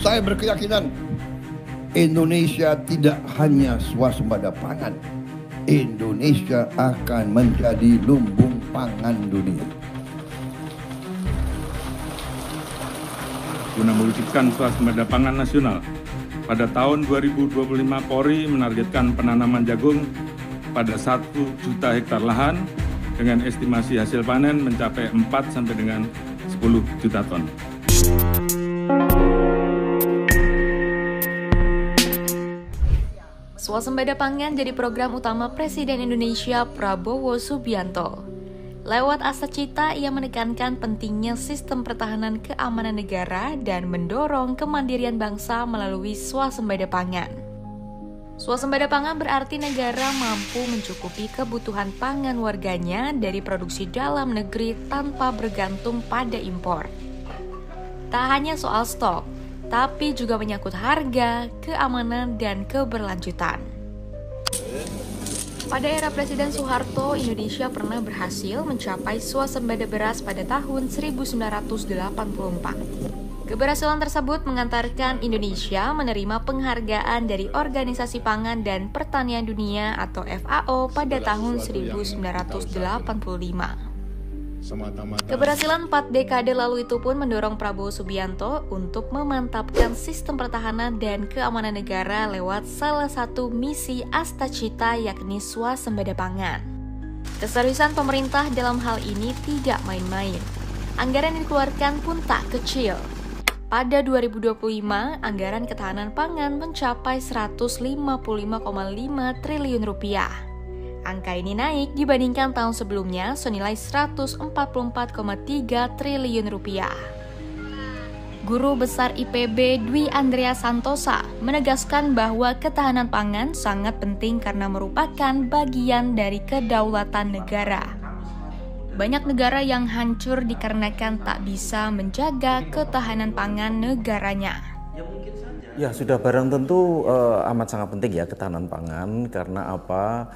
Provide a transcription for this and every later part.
Saya berkeyakinan Indonesia tidak hanya swasembada pangan, Indonesia akan menjadi lumbung pangan dunia. Guna mewujudkan swasembada pangan nasional, pada tahun 2025 Polri menargetkan penanaman jagung pada 1 juta hektar lahan dengan estimasi hasil panen mencapai 4 sampai dengan 10 juta ton. Swasembada pangan jadi program utama Presiden Indonesia Prabowo Subianto. Lewat Astacita, ia menekankan pentingnya sistem pertahanan keamanan negara dan mendorong kemandirian bangsa melalui swasembada pangan. Swasembada pangan berarti negara mampu mencukupi kebutuhan pangan warganya dari produksi dalam negeri tanpa bergantung pada impor. Tak hanya soal stok, tapi juga menyangkut harga, keamanan, dan keberlanjutan. Pada era Presiden Soeharto, Indonesia pernah berhasil mencapai swasembada beras pada tahun 1984. Keberhasilan tersebut mengantarkan Indonesia menerima penghargaan dari Organisasi Pangan dan Pertanian Dunia atau FAO pada tahun 1985. Keberhasilan 4 dekade lalu itu pun mendorong Prabowo Subianto untuk memantapkan sistem pertahanan dan keamanan negara lewat salah satu misi Astacita, yakni swasembada pangan. Keseriusan pemerintah dalam hal ini tidak main-main. Anggaran yang dikeluarkan pun tak kecil. Pada 2025, anggaran ketahanan pangan mencapai 155,5 triliun rupiah. Angka ini naik dibandingkan tahun sebelumnya senilai 144,3 triliun rupiah. Guru Besar IPB Dwi Andrea Santosa menegaskan bahwa ketahanan pangan sangat penting karena merupakan bagian dari kedaulatan negara. Banyak negara yang hancur dikarenakan tak bisa menjaga ketahanan pangan negaranya. Ya, sudah barang tentu amat sangat penting ya ketahanan pangan, karena apa?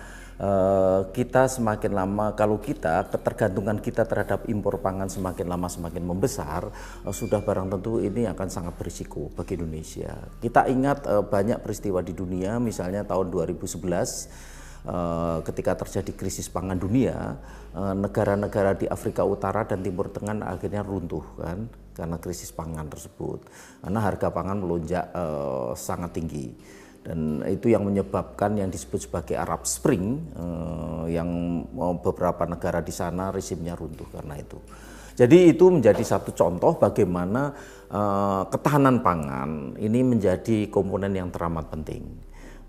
Kita semakin lama, kalau ketergantungan kita terhadap impor pangan semakin lama semakin membesar, sudah barang tentu ini akan sangat berisiko bagi Indonesia. Kita ingat banyak peristiwa di dunia, misalnya tahun 2011 ketika terjadi krisis pangan dunia, negara-negara di Afrika Utara dan Timur Tengah akhirnya runtuh kan karena krisis pangan tersebut, karena harga pangan melonjak sangat tinggi. Dan itu yang menyebabkan yang disebut sebagai Arab Spring, yang beberapa negara di sana resimnya runtuh karena itu. Jadi itu menjadi satu contoh bagaimana ketahanan pangan ini menjadi komponen yang teramat penting.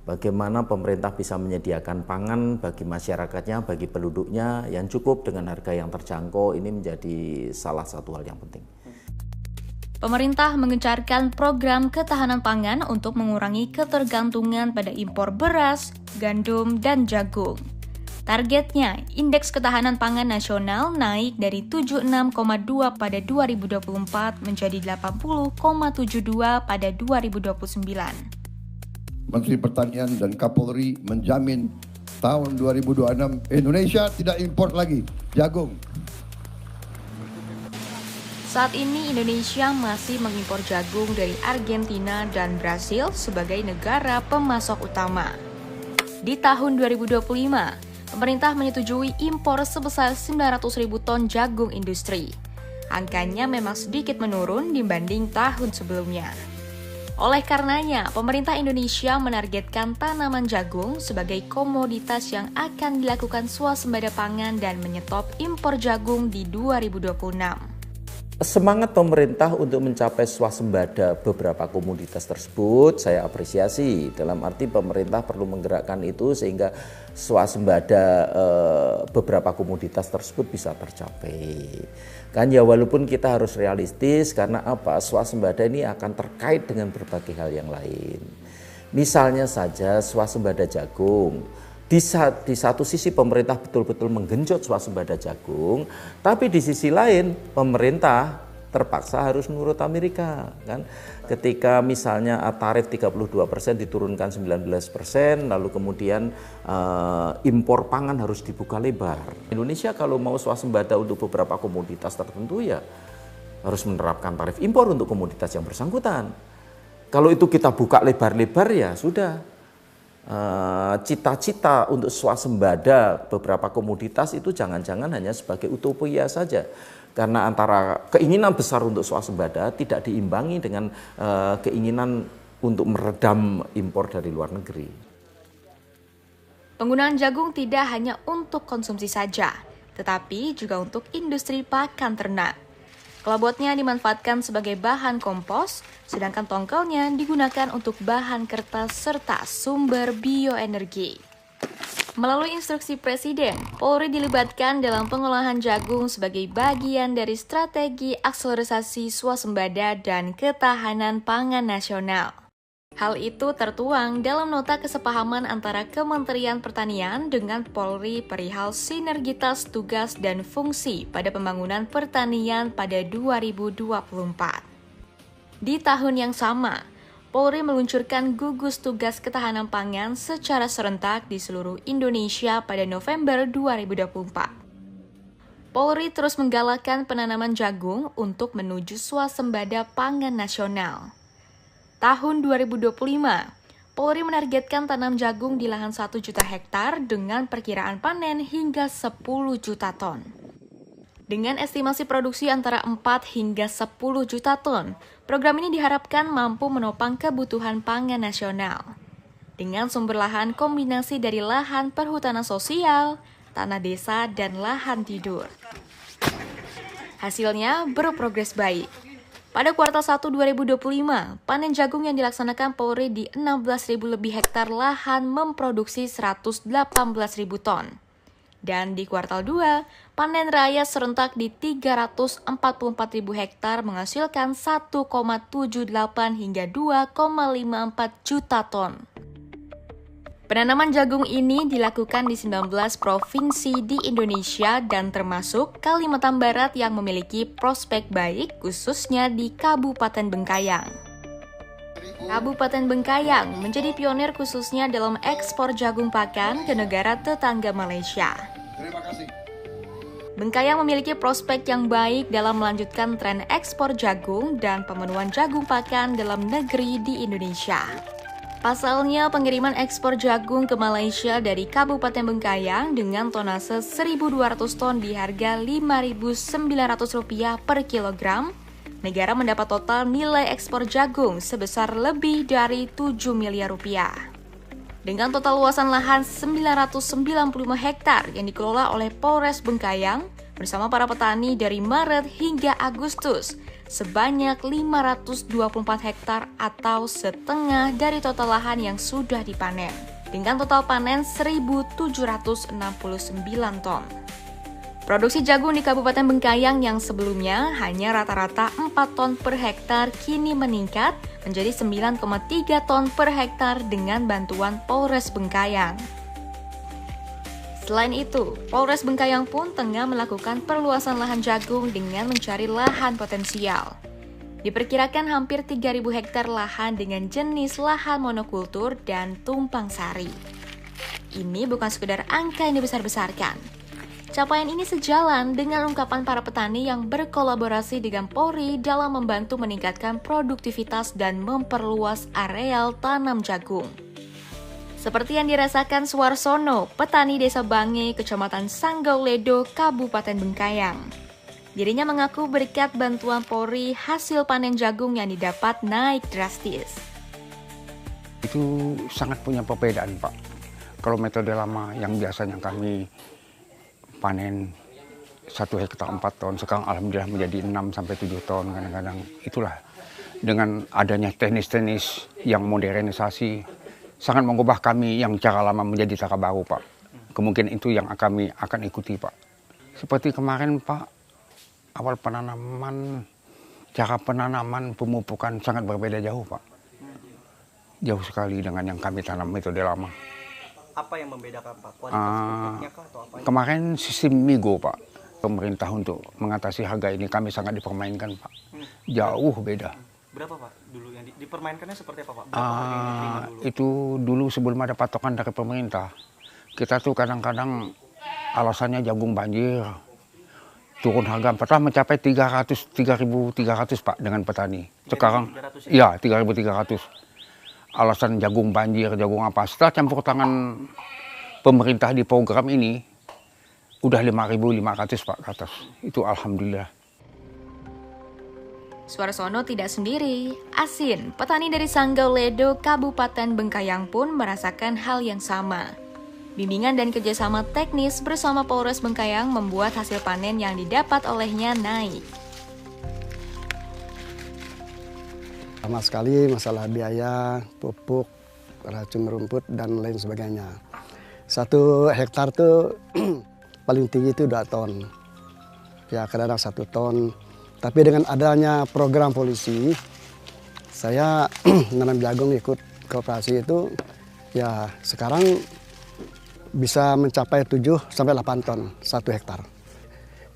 Bagaimana pemerintah bisa menyediakan pangan bagi masyarakatnya, bagi penduduknya yang cukup dengan harga yang terjangkau, ini menjadi salah satu hal yang penting. Pemerintah mengencarkan program ketahanan pangan untuk mengurangi ketergantungan pada impor beras, gandum, dan jagung. Targetnya, indeks ketahanan pangan nasional naik dari 76,2 pada 2024 menjadi 80,72 pada 2029. Menteri Pertanian dan Kapolri menjamin tahun 2026 Indonesia tidak impor lagi jagung. Saat ini Indonesia masih mengimpor jagung dari Argentina dan Brasil sebagai negara pemasok utama. Di tahun 2025, pemerintah menyetujui impor sebesar 900.000 ton jagung industri. Angkanya memang sedikit menurun dibanding tahun sebelumnya. Oleh karenanya, pemerintah Indonesia menargetkan tanaman jagung sebagai komoditas yang akan dilakukan swasembada pangan dan menyetop impor jagung di 2026. Semangat pemerintah untuk mencapai swasembada beberapa komoditas tersebut saya apresiasi. Dalam arti pemerintah perlu menggerakkan itu sehingga swasembada beberapa komoditas tersebut bisa tercapai. Kan ya, walaupun kita harus realistis, karena apa? Swasembada ini akan terkait dengan berbagai hal yang lain. Misalnya saja swasembada jagung. Di satu sisi pemerintah betul-betul menggenjot swasembada jagung, tapi di sisi lain pemerintah terpaksa harus menurut Amerika kan. Ketika misalnya tarif 32% diturunkan 19%, lalu kemudian impor pangan harus dibuka lebar. Indonesia kalau mau swasembada untuk beberapa komoditas tertentu ya harus menerapkan tarif impor untuk komoditas yang bersangkutan. Kalau itu kita buka lebar-lebar ya sudah. Cita-cita untuk swasembada beberapa komoditas itu jangan-jangan hanya sebagai utopia saja. Karena antara keinginan besar untuk swasembada tidak diimbangi dengan keinginan untuk meredam impor dari luar negeri. Penggunaan jagung tidak hanya untuk konsumsi saja, tetapi juga untuk industri pakan ternak. Kelabotnya dimanfaatkan sebagai bahan kompos, sedangkan tongkolnya digunakan untuk bahan kertas serta sumber bioenergi. Melalui instruksi Presiden, Polri dilibatkan dalam pengolahan jagung sebagai bagian dari strategi akselerasi swasembada dan ketahanan pangan nasional. Hal itu tertuang dalam nota kesepahaman antara Kementerian Pertanian dengan Polri perihal sinergitas tugas dan fungsi pada pembangunan pertanian pada 2024. Di tahun yang sama, Polri meluncurkan gugus tugas ketahanan pangan secara serentak di seluruh Indonesia pada November 2024. Polri terus menggalakkan penanaman jagung untuk menuju swasembada pangan nasional. Tahun 2025, Polri menargetkan tanam jagung di lahan 1 juta hektar dengan perkiraan panen hingga 10 juta ton. Dengan estimasi produksi antara 4 hingga 10 juta ton, program ini diharapkan mampu menopang kebutuhan pangan nasional. Dengan sumber lahan kombinasi dari lahan perhutanan sosial, tanah desa, dan lahan tidur. Hasilnya berprogres baik. Pada kuartal 1 2025, panen jagung yang dilaksanakan Polri di 16.000 lebih hektar lahan memproduksi 118.000 ton. Dan di kuartal 2, panen raya serentak di 344.000 hektar menghasilkan 1,78 hingga 2,54 juta ton. Penanaman jagung ini dilakukan di 19 provinsi di Indonesia dan termasuk Kalimantan Barat yang memiliki prospek baik khususnya di Kabupaten Bengkayang. Kabupaten Bengkayang menjadi pionir khususnya dalam ekspor jagung pakan ke negara tetangga Malaysia. Bengkayang memiliki prospek yang baik dalam melanjutkan tren ekspor jagung dan pemenuhan jagung pakan dalam negeri di Indonesia. Pasalnya, pengiriman ekspor jagung ke Malaysia dari Kabupaten Bengkayang dengan tonase 1.200 ton di harga Rp5.900 per kilogram, negara mendapat total nilai ekspor jagung sebesar lebih dari 7 miliar rupiah. Dengan total luasan lahan 995 hektar yang dikelola oleh Polres Bengkayang bersama para petani dari Maret hingga Agustus, sebanyak 524 hektar atau setengah dari total lahan yang sudah dipanen, dengan total panen 1.769 ton. Produksi jagung di Kabupaten Bengkayang yang sebelumnya hanya rata-rata 4 ton per hektar kini meningkat menjadi 9,3 ton per hektar dengan bantuan Polres Bengkayang. Selain itu, Polres Bengkayang pun tengah melakukan perluasan lahan jagung dengan mencari lahan potensial. Diperkirakan hampir 3.000 hektar lahan dengan jenis lahan monokultur dan tumpang sari. Ini bukan sekedar angka yang dibesar-besarkan. Capaian ini sejalan dengan ungkapan para petani yang berkolaborasi dengan Polri dalam membantu meningkatkan produktivitas dan memperluas areal tanam jagung. Seperti yang dirasakan Suarsono, petani Desa Bange, Kecamatan Sanggauledo, Kabupaten Bengkayang. Dirinya mengaku berkat bantuan Polri, hasil panen jagung yang didapat naik drastis. Itu sangat punya perbedaan, Pak. Kalau metode lama yang biasanya kami panen 1 hektar 4 ton, sekarang alhamdulillah menjadi 6-7 ton kadang-kadang. Itulah dengan adanya teknis-teknis yang modernisasi, sangat mengubah kami yang cara lama menjadi cara baru, Pak. Kemungkinan itu yang kami akan ikuti, Pak. Seperti kemarin, Pak, awal penanaman, cara penanaman, pemupukan sangat berbeda jauh, Pak. Jauh sekali dengan yang kami tanam metode lama. Apa yang membedakan, Pak? Kualitas pupuknya kah atau apa? Kemarin sistem Migo, Pak. Pemerintah untuk mengatasi harga ini kami sangat dipermainkan, Pak. Jauh beda. Berapa, Pak? Dulu yang dipermainkannya seperti apa, Pak? Berapa harga yang diterima dulu? Itu dulu sebelum ada patokan dari pemerintah. Kita tuh kadang-kadang alasannya jagung banjir. turun harga pernah mencapai 3.300 Pak dengan petani. Sekarang ya 3.300. Alasan jagung banjir, jagung apa. Setelah campur tangan pemerintah di program ini udah 5.500 Pak ke atas. Itu alhamdulillah. Suarsono tidak sendiri. Asin, petani dari Sanggauledo, Kabupaten Bengkayang pun merasakan hal yang sama. Bimbingan dan kerjasama teknis bersama Polres Bengkayang membuat hasil panen yang didapat olehnya naik. Sama sekali masalah biaya, pupuk, racun rumput, dan lain sebagainya. 1 hektar tuh paling tinggi itu 2 ton. Ya kadang-kadang 1 ton. Tapi dengan adanya program polisi, saya nanam jagung ikut koperasi itu, ya sekarang bisa mencapai 7-8 ton 1 hektar.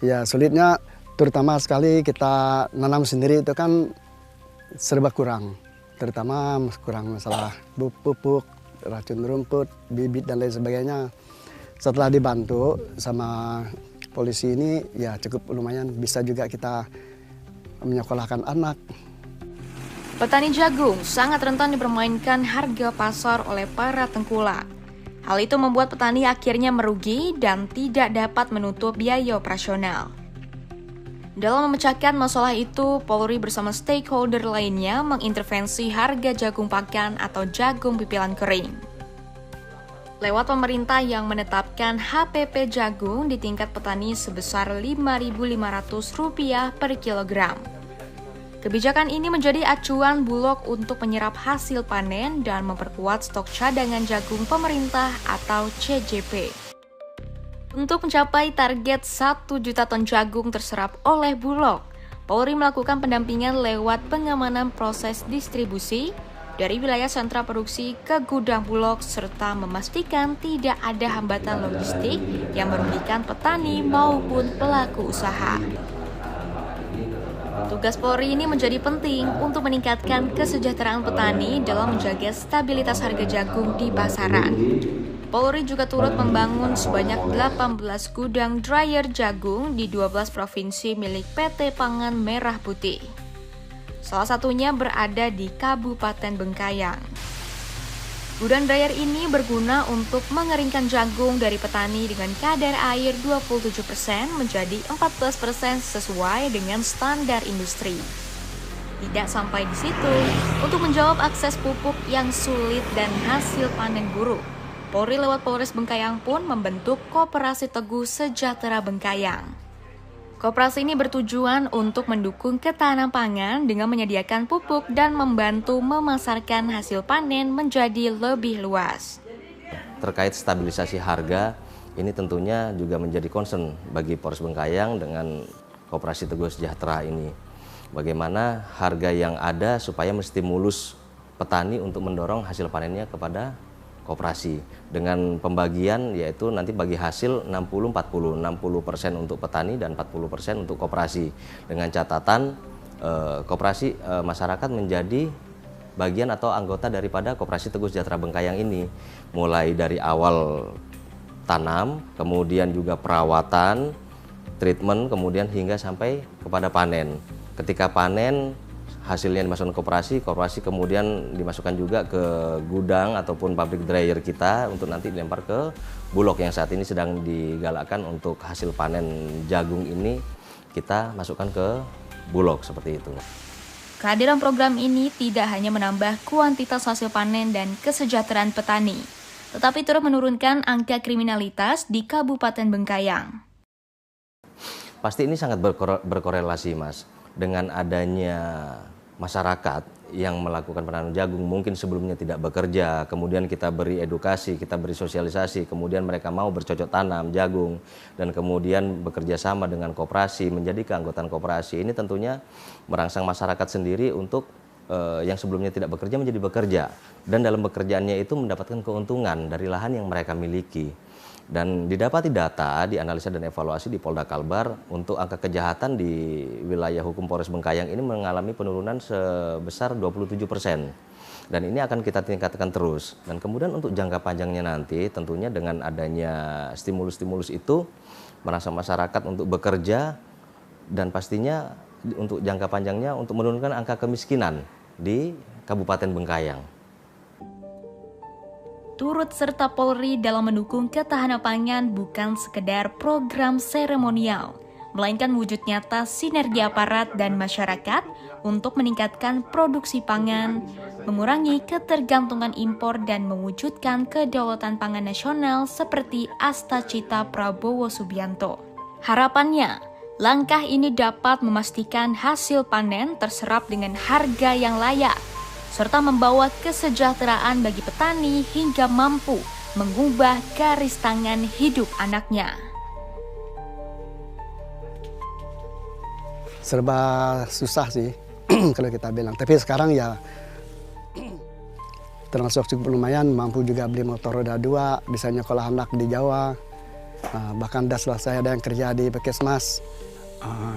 Ya sulitnya terutama sekali kita nanam sendiri itu kan serba kurang. Terutama kurang masalah pupuk, racun rumput, bibit dan lain sebagainya. Setelah dibantu sama polisi ini ya cukup lumayan, bisa juga kita menyekolahkan anak. Petani jagung sangat rentan dipermainkan harga pasar oleh para tengkulak. Hal itu membuat petani akhirnya merugi dan tidak dapat menutup biaya operasional. Dalam memecahkan masalah itu, Polri bersama stakeholder lainnya mengintervensi harga jagung pakan atau jagung pipilan kering. Lewat pemerintah yang menetapkan HPP jagung di tingkat petani sebesar Rp5.500 per kilogram. Kebijakan ini menjadi acuan Bulog untuk menyerap hasil panen dan memperkuat stok cadangan jagung pemerintah atau CJP. Untuk mencapai target 1 juta ton jagung terserap oleh Bulog, Polri melakukan pendampingan lewat pengamanan proses distribusi dari wilayah sentra produksi ke gudang Bulog serta memastikan tidak ada hambatan logistik yang merugikan petani maupun pelaku usaha. Tugas Polri ini menjadi penting untuk meningkatkan kesejahteraan petani dalam menjaga stabilitas harga jagung di pasaran. Polri juga turut membangun sebanyak 18 gudang dryer jagung di 12 provinsi milik PT Pangan Merah Putih. Salah satunya berada di Kabupaten Bengkayang. Gudang dryer ini berguna untuk mengeringkan jagung dari petani dengan kadar air 27% menjadi 14% sesuai dengan standar industri. Tidak sampai di situ, untuk menjawab akses pupuk yang sulit dan hasil panen buruk, Polri lewat Polres Bengkayang pun membentuk Koperasi Teguh Sejahtera Bengkayang. Koperasi ini bertujuan untuk mendukung ketahanan pangan dengan menyediakan pupuk dan membantu memasarkan hasil panen menjadi lebih luas. Terkait stabilisasi harga, ini tentunya juga menjadi concern bagi Polres Bengkayang dengan Koperasi Teguh Sejahtera ini. Bagaimana harga yang ada supaya menstimulus petani untuk mendorong hasil panennya kepada koperasi dengan pembagian yaitu nanti bagi hasil 60-40, 60% untuk petani dan 40% untuk koperasi dengan catatan koperasi masyarakat menjadi bagian atau anggota daripada Koperasi Teguh Sejahtera Bengkayang ini, mulai dari awal tanam, kemudian juga perawatan, treatment, kemudian hingga sampai kepada panen. Ketika panen hasilnya dimasukkan ke koperasi kemudian dimasukkan juga ke gudang ataupun pabrik dryer kita untuk nanti dilempar ke Bulog yang saat ini sedang digalakkan untuk hasil panen jagung ini kita masukkan ke Bulog seperti itu. Kehadiran program ini tidak hanya menambah kuantitas hasil panen dan kesejahteraan petani, tetapi turut menurunkan angka kriminalitas di Kabupaten Bengkayang. Pasti ini sangat berkorelasi, Mas, dengan adanya masyarakat yang melakukan penanaman jagung mungkin sebelumnya tidak bekerja, kemudian kita beri edukasi, kita beri sosialisasi, kemudian mereka mau bercocok tanam jagung dan kemudian bekerja sama dengan koperasi, menjadi keanggotaan koperasi. Ini tentunya merangsang masyarakat sendiri untuk yang sebelumnya tidak bekerja menjadi bekerja dan dalam bekerjaannya itu mendapatkan keuntungan dari lahan yang mereka miliki. Dan didapati data, dianalisa dan evaluasi di Polda Kalbar untuk angka kejahatan di wilayah hukum Polres Bengkayang ini mengalami penurunan sebesar 27%. Dan ini akan kita tingkatkan terus. Dan kemudian untuk jangka panjangnya nanti tentunya dengan adanya stimulus-stimulus itu merangsang masyarakat untuk bekerja dan pastinya untuk jangka panjangnya untuk menurunkan angka kemiskinan di Kabupaten Bengkayang. Turut serta Polri dalam mendukung ketahanan pangan bukan sekedar program seremonial, melainkan wujud nyata sinergi aparat dan masyarakat untuk meningkatkan produksi pangan, mengurangi ketergantungan impor dan mewujudkan kedaulatan pangan nasional seperti Astacita Prabowo Subianto. Harapannya, langkah ini dapat memastikan hasil panen terserap dengan harga yang layak, serta membawa kesejahteraan bagi petani hingga mampu mengubah garis tangan hidup anaknya. Serba susah sih kalau kita bilang. Tapi sekarang ya termasuk cukup lumayan, mampu juga beli motor roda 2, bisa nyekolah anak di Jawa. Bahkan dah selesai ada yang kerja di Puskesmas.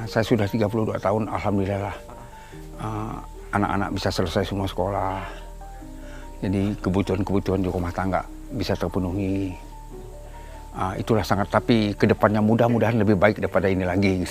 Saya sudah 32 tahun, alhamdulillah. Anak-anak bisa selesai semua sekolah. Jadi kebutuhan-kebutuhan di rumah tangga bisa terpenuhi. Itulah sangat, tapi kedepannya mudah-mudahan lebih baik daripada ini lagi.